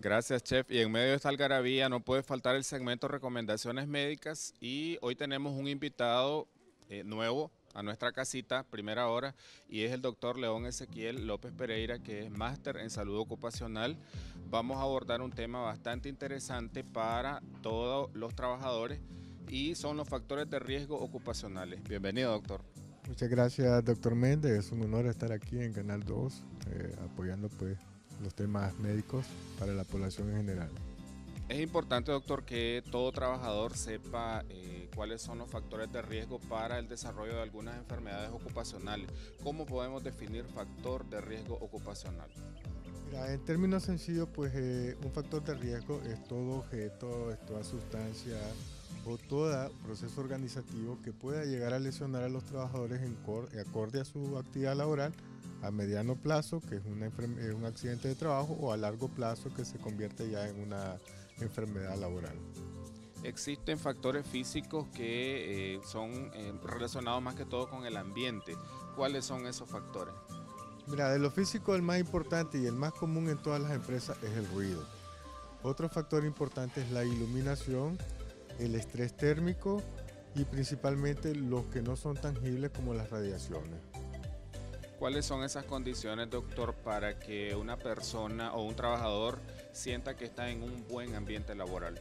Gracias, chef. Y en medio de esta algarabía no puede faltar el segmento Recomendaciones Médicas y hoy tenemos un invitado nuevo a nuestra casita, primera hora, y es el doctor León Ezequiel López Pereira, que es máster en salud ocupacional. Vamos a abordar un tema bastante interesante para todos los trabajadores y son los factores de riesgo ocupacionales. Bienvenido, doctor. Muchas gracias, doctor Méndez. Es un honor estar aquí en Canal 2, apoyando pues los temas médicos para la población en general. Es importante, doctor, que todo trabajador sepa cuáles son los factores de riesgo para el desarrollo de algunas enfermedades ocupacionales. ¿Cómo podemos definir factor de riesgo ocupacional? Mira, en términos sencillos, pues un factor de riesgo es todo objeto, es toda sustancia o todo proceso organizativo que pueda llegar a lesionar a los trabajadores acorde a su actividad laboral a mediano plazo, que es un accidente de trabajo, o a largo plazo, que se convierte ya en una enfermedad laboral. Existen factores físicos que son relacionados más que todo con el ambiente. ¿Cuáles son esos factores? Mira, de lo físico el más importante y el más común en todas las empresas es el ruido. Otro factor importante es la iluminación, el estrés térmico y principalmente los que no son tangibles como las radiaciones. ¿Cuáles son esas condiciones, doctor, para que una persona o un trabajador sienta que está en un buen ambiente laboral?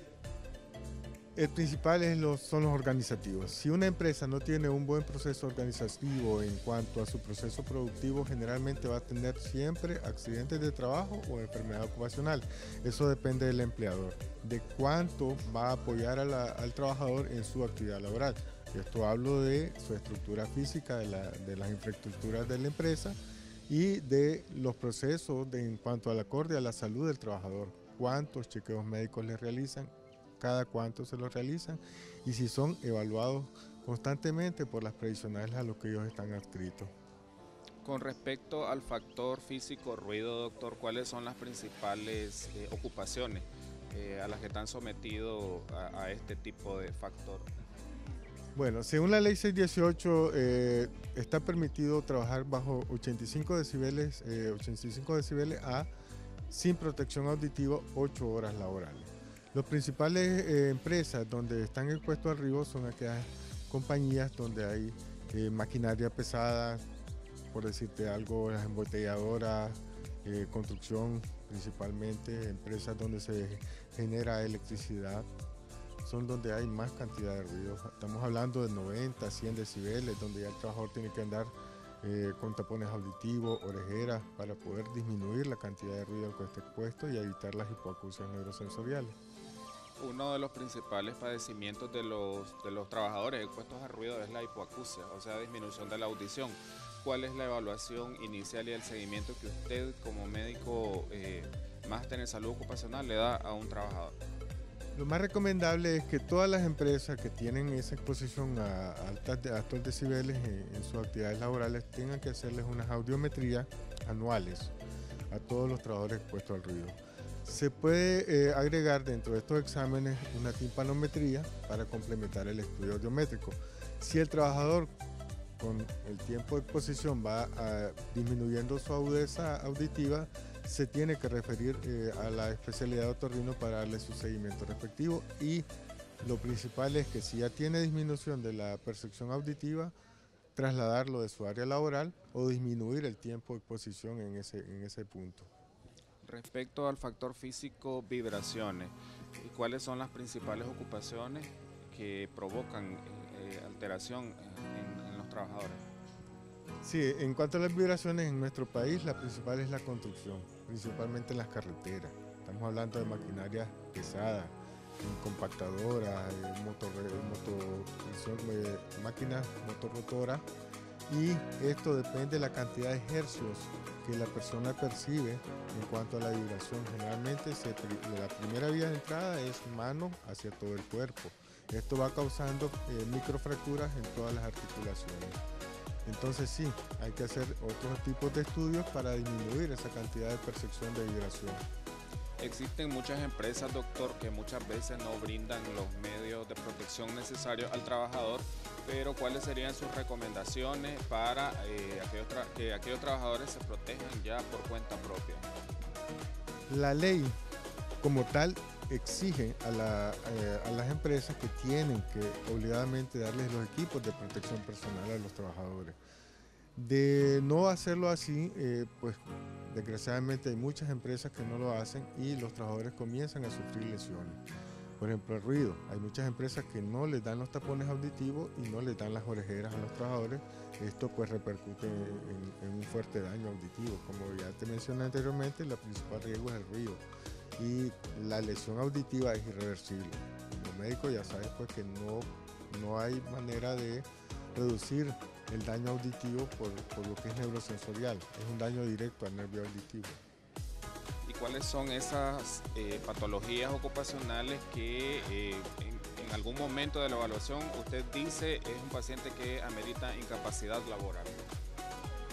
El principal son los organizativos. Si una empresa no tiene un buen proceso organizativo en cuanto a su proceso productivo, generalmente va a tener siempre accidentes de trabajo o enfermedad ocupacional. Eso depende del empleador, de cuánto va a apoyar al trabajador en su actividad laboral. Esto hablo de su estructura física, de las infraestructuras de la empresa y de los procesos en cuanto al acorde a la salud del trabajador. Cuántos chequeos médicos le realizan, cada cuánto se los realizan y si son evaluados constantemente por las previsionales a los que ellos están adscritos. Con respecto al factor físico ruido, doctor, ¿cuáles son las principales ocupaciones a las que están sometidos a este tipo de factor? Bueno, según la ley 618 está permitido trabajar bajo 85 decibeles, 85 decibeles A sin protección auditiva 8 horas laborales. Las principales empresas donde están expuestos al ruido son aquellas compañías donde hay maquinaria pesada, por decirte algo, las embotelladoras, construcción principalmente, empresas donde se genera electricidad, son donde hay más cantidad de ruido. Estamos hablando de 90, 100 decibeles, donde ya el trabajador tiene que andar con tapones auditivos, orejeras, para poder disminuir la cantidad de ruido al que esté expuesto y evitar las hipoacusias neurosensoriales. Uno de los principales padecimientos de los trabajadores expuestos al ruido es la hipoacusia, o sea, disminución de la audición. ¿Cuál es la evaluación inicial y el seguimiento que usted como médico máster en salud ocupacional le da a un trabajador? Lo más recomendable es que todas las empresas que tienen esa exposición a altos decibeles en sus actividades laborales tengan que hacerles unas audiometrías anuales a todos los trabajadores expuestos al ruido. Se puede agregar dentro de estos exámenes una timpanometría para complementar el estudio audiométrico. Si el trabajador con el tiempo de exposición va disminuyendo su agudeza auditiva, se tiene que referir a la especialidad de otorrino para darle su seguimiento respectivo, y lo principal es que si ya tiene disminución de la percepción auditiva, trasladarlo de su área laboral o disminuir el tiempo de exposición en ese punto. Respecto al factor físico, vibraciones, ¿cuáles son las principales ocupaciones que provocan alteración en los trabajadores? Sí, en cuanto a las vibraciones en nuestro país, la principal es la construcción, principalmente en las carreteras. Estamos hablando de maquinaria pesada, compactadoras, máquinas motorrotoras, y esto depende de la cantidad de hercios que la persona percibe en cuanto a la vibración. Generalmente la primera vía de entrada es mano hacia todo el cuerpo. Esto va causando microfracturas en todas las articulaciones. Entonces sí, hay que hacer otros tipos de estudios para disminuir esa cantidad de percepción de vibración. Existen muchas empresas, doctor, que muchas veces no brindan los medios de protección necesarios al trabajador, pero ¿cuáles serían sus recomendaciones para que aquellos trabajadores se protejan ya por cuenta propia? La ley como tal, exige a las empresas que tienen que obligadamente darles los equipos de protección personal a los trabajadores. De no hacerlo así, pues desgraciadamente hay muchas empresas que no lo hacen y los trabajadores comienzan a sufrir lesiones. Por ejemplo, el ruido. Hay muchas empresas que no les dan los tapones auditivos y no les dan las orejeras a los trabajadores. Esto pues repercute en un fuerte daño auditivo. Como ya te mencioné anteriormente, el principal riesgo es el ruido. Y la lesión auditiva es irreversible. Como médico ya sabes pues que no hay manera de reducir el daño auditivo por lo que es neurosensorial. Es un daño directo al nervio auditivo. ¿Y cuáles son esas patologías ocupacionales que en algún momento de la evaluación usted dice es un paciente que amerita incapacidad laboral?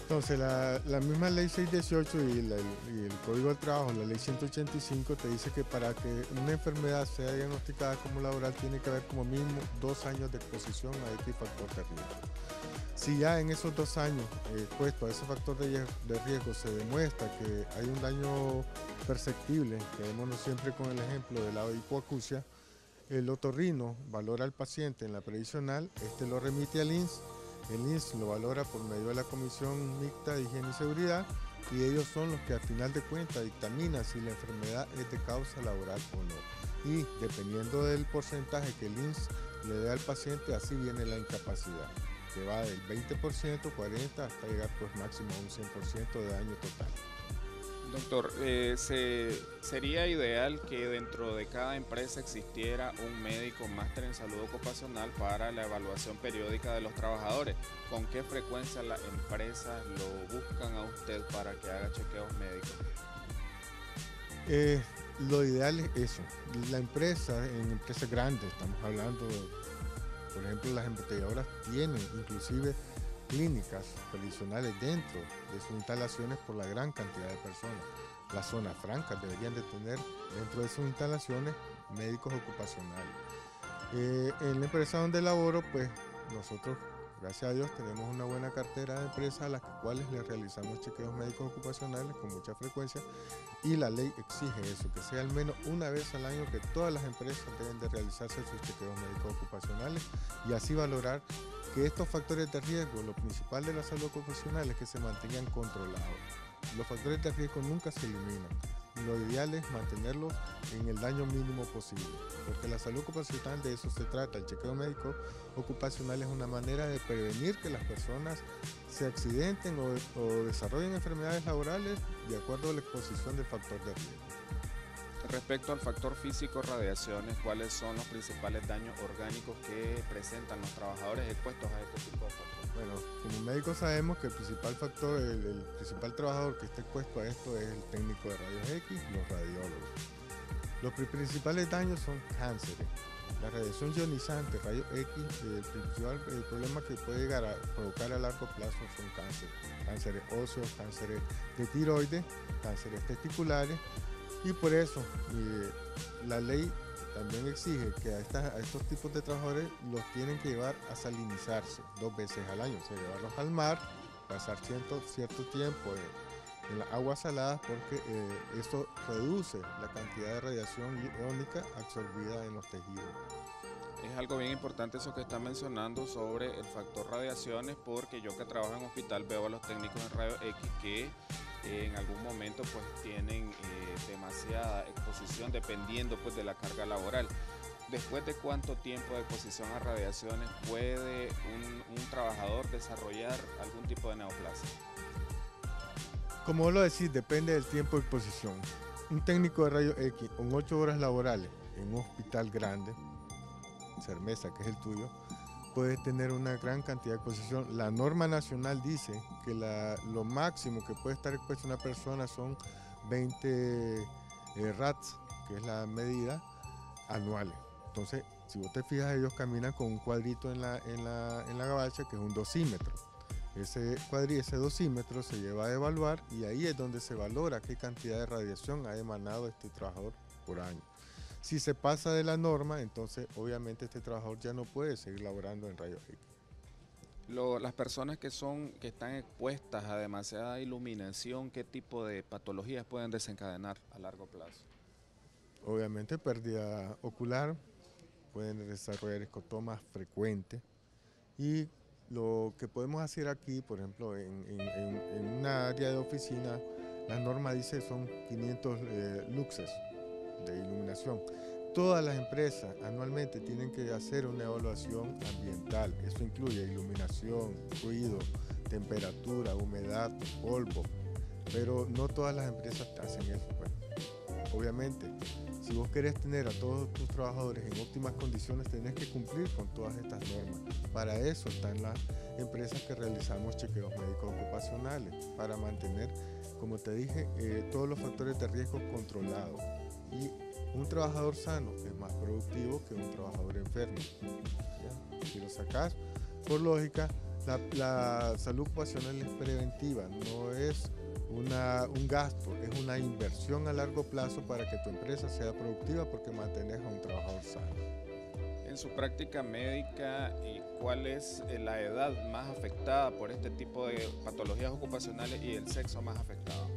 Entonces, la misma ley 618 y el Código del Trabajo, la ley 185, te dice que para que una enfermedad sea diagnosticada como laboral tiene que haber como mínimo 2 años de exposición a X factor de riesgo. Si ya en esos 2 años expuesto a ese factor de riesgo se demuestra que hay un daño perceptible, quedémonos siempre con el ejemplo de la hipoacusia, el otorrino valora al paciente en la previsional, lo remite al INS. El INS lo valora por medio de la Comisión Mixta de Higiene y Seguridad y ellos son los que al final de cuentas dictaminan si la enfermedad es de causa laboral o no. Y dependiendo del porcentaje que el INS le dé al paciente, así viene la incapacidad, que va del 20%, 40% hasta llegar pues máximo a un 100% de daño total. Doctor, sería ideal que dentro de cada empresa existiera un médico máster en salud ocupacional para la evaluación periódica de los trabajadores. ¿Con qué frecuencia las empresas lo buscan a usted para que haga chequeos médicos? Lo ideal es eso. La empresa, en empresas grandes, estamos hablando, por ejemplo, las embotelladoras tienen inclusive clínicas tradicionales dentro de sus instalaciones por la gran cantidad de personas. Las zonas francas deberían de tener dentro de sus instalaciones médicos ocupacionales. En la empresa donde laboro, pues nosotros, gracias a Dios, tenemos una buena cartera de empresas a las cuales les realizamos chequeos médicos ocupacionales con mucha frecuencia y la ley exige eso, que sea al menos una vez al año que todas las empresas deben de realizarse sus chequeos médicos ocupacionales y así valorar que estos factores de riesgo, lo principal de la salud ocupacional es que se mantengan controlados. Los factores de riesgo nunca se eliminan. Lo ideal es mantenerlos en el daño mínimo posible, porque la salud ocupacional de eso se trata. El chequeo médico ocupacional es una manera de prevenir que las personas se accidenten o desarrollen enfermedades laborales de acuerdo a la exposición del factor de riesgo. Respecto al factor físico, radiaciones, ¿cuáles son los principales daños orgánicos que presentan los trabajadores expuestos a este tipo de factores? Bueno, como médicos sabemos que el principal factor, el principal trabajador que está expuesto a esto es el técnico de rayos X, los radiólogos. Los principales daños son cánceres. La radiación ionizante, rayos X, el principal problema que puede llegar a provocar a largo plazo son cánceres óseos, cánceres de tiroides, cánceres testiculares. Y por eso la ley también exige que a estos tipos de trabajadores los tienen que llevar a salinizarse 2 veces al año, o sea, llevarlos al mar, pasar cierto tiempo en las aguas saladas porque esto reduce la cantidad de radiación iónica absorbida en los tejidos. Es algo bien importante eso que está mencionando sobre el factor radiaciones, porque yo que trabajo en hospital veo a los técnicos en rayos X que en algún momento pues tienen demasiada exposición dependiendo pues de la carga laboral. ¿Después de cuánto tiempo de exposición a radiaciones puede un trabajador desarrollar algún tipo de neoplasia? Como vos lo decís, depende del tiempo de exposición. Un técnico de rayos X con 8 horas laborales en un hospital grande, Cermesa, que es el tuyo, puede tener una gran cantidad de exposición. La norma nacional dice que lo máximo que puede estar expuesta una persona son 20 RATs, que es la medida anuales. Entonces, si vos te fijas, ellos caminan con un cuadrito en la gabacha, que es un dosímetro. Ese dosímetro se lleva a evaluar y ahí es donde se valora qué cantidad de radiación ha emanado este trabajador por año. Si se pasa de la norma, entonces obviamente este trabajador ya no puede seguir laborando en rayos X. Las personas que están expuestas a demasiada iluminación, ¿qué tipo de patologías pueden desencadenar a largo plazo? obviamente pérdida ocular, pueden desarrollar escotomas frecuentes y lo que podemos hacer aquí, por ejemplo, en una área de oficina, la norma dice son 500 luxes de iluminación. Todas las empresas anualmente tienen que hacer una evaluación ambiental. Eso incluye iluminación, ruido, temperatura, humedad, polvo. Pero no todas las empresas hacen eso. Pues. Obviamente, si vos querés tener a todos tus trabajadores en óptimas condiciones, tenés que cumplir con todas estas normas. Para eso están las empresas que realizamos chequeos médicos ocupacionales, para mantener, como te dije, todos los factores de riesgo controlados. Y un trabajador sano es más productivo que un trabajador enfermo. ¿Ya? Si lo sacás, por lógica, la salud ocupacional es preventiva, no es un gasto, es una inversión a largo plazo para que tu empresa sea productiva porque mantenés a un trabajador sano. En su práctica médica, ¿cuál es la edad más afectada por este tipo de patologías ocupacionales y el sexo más afectado?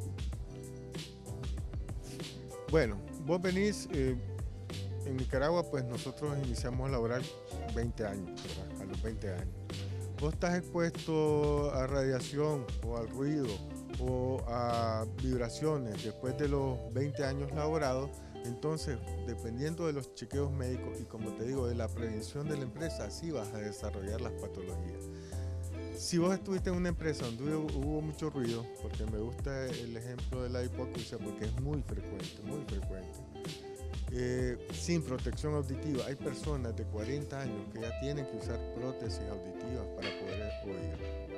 Bueno, vos venís, en Nicaragua pues nosotros iniciamos a laborar 20 años, ¿verdad? A los 20 años. Vos estás expuesto a radiación o al ruido o a vibraciones después de los 20 años laborados, entonces dependiendo de los chequeos médicos y como te digo de la prevención de la empresa, así vas a desarrollar las patologías. Si vos estuviste en una empresa donde hubo mucho ruido, porque me gusta el ejemplo de la hipoacusia porque es muy frecuente, sin protección auditiva, hay personas de 40 años que ya tienen que usar prótesis auditivas para poder oír.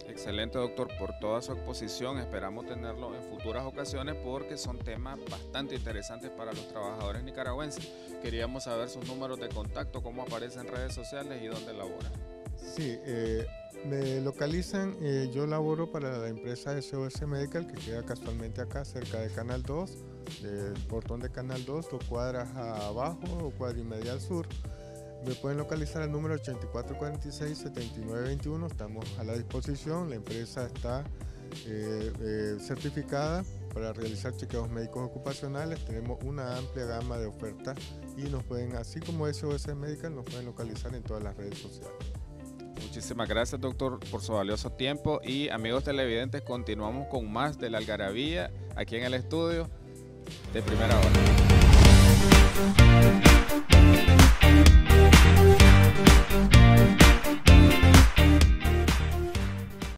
Excelente, doctor, por toda su exposición. Esperamos tenerlo en futuras ocasiones porque son temas bastante interesantes para los trabajadores nicaragüenses. Queríamos saber sus números de contacto, cómo aparecen en redes sociales y dónde laboran. Sí, me localizan, yo laboro para la empresa SOS Medical que queda casualmente acá cerca de Canal 2, del portón de Canal 2, 2 cuadras abajo o cuadra y media al sur. Me pueden localizar al número 8446-7921, estamos a la disposición, la empresa está certificada para realizar chequeos médicos ocupacionales, tenemos una amplia gama de ofertas y nos pueden, así como SOS Medical, nos pueden localizar en todas las redes sociales. Muchísimas gracias, doctor, por su valioso tiempo y amigos televidentes, continuamos con más de La Algarabía aquí en el estudio de Primera Hora.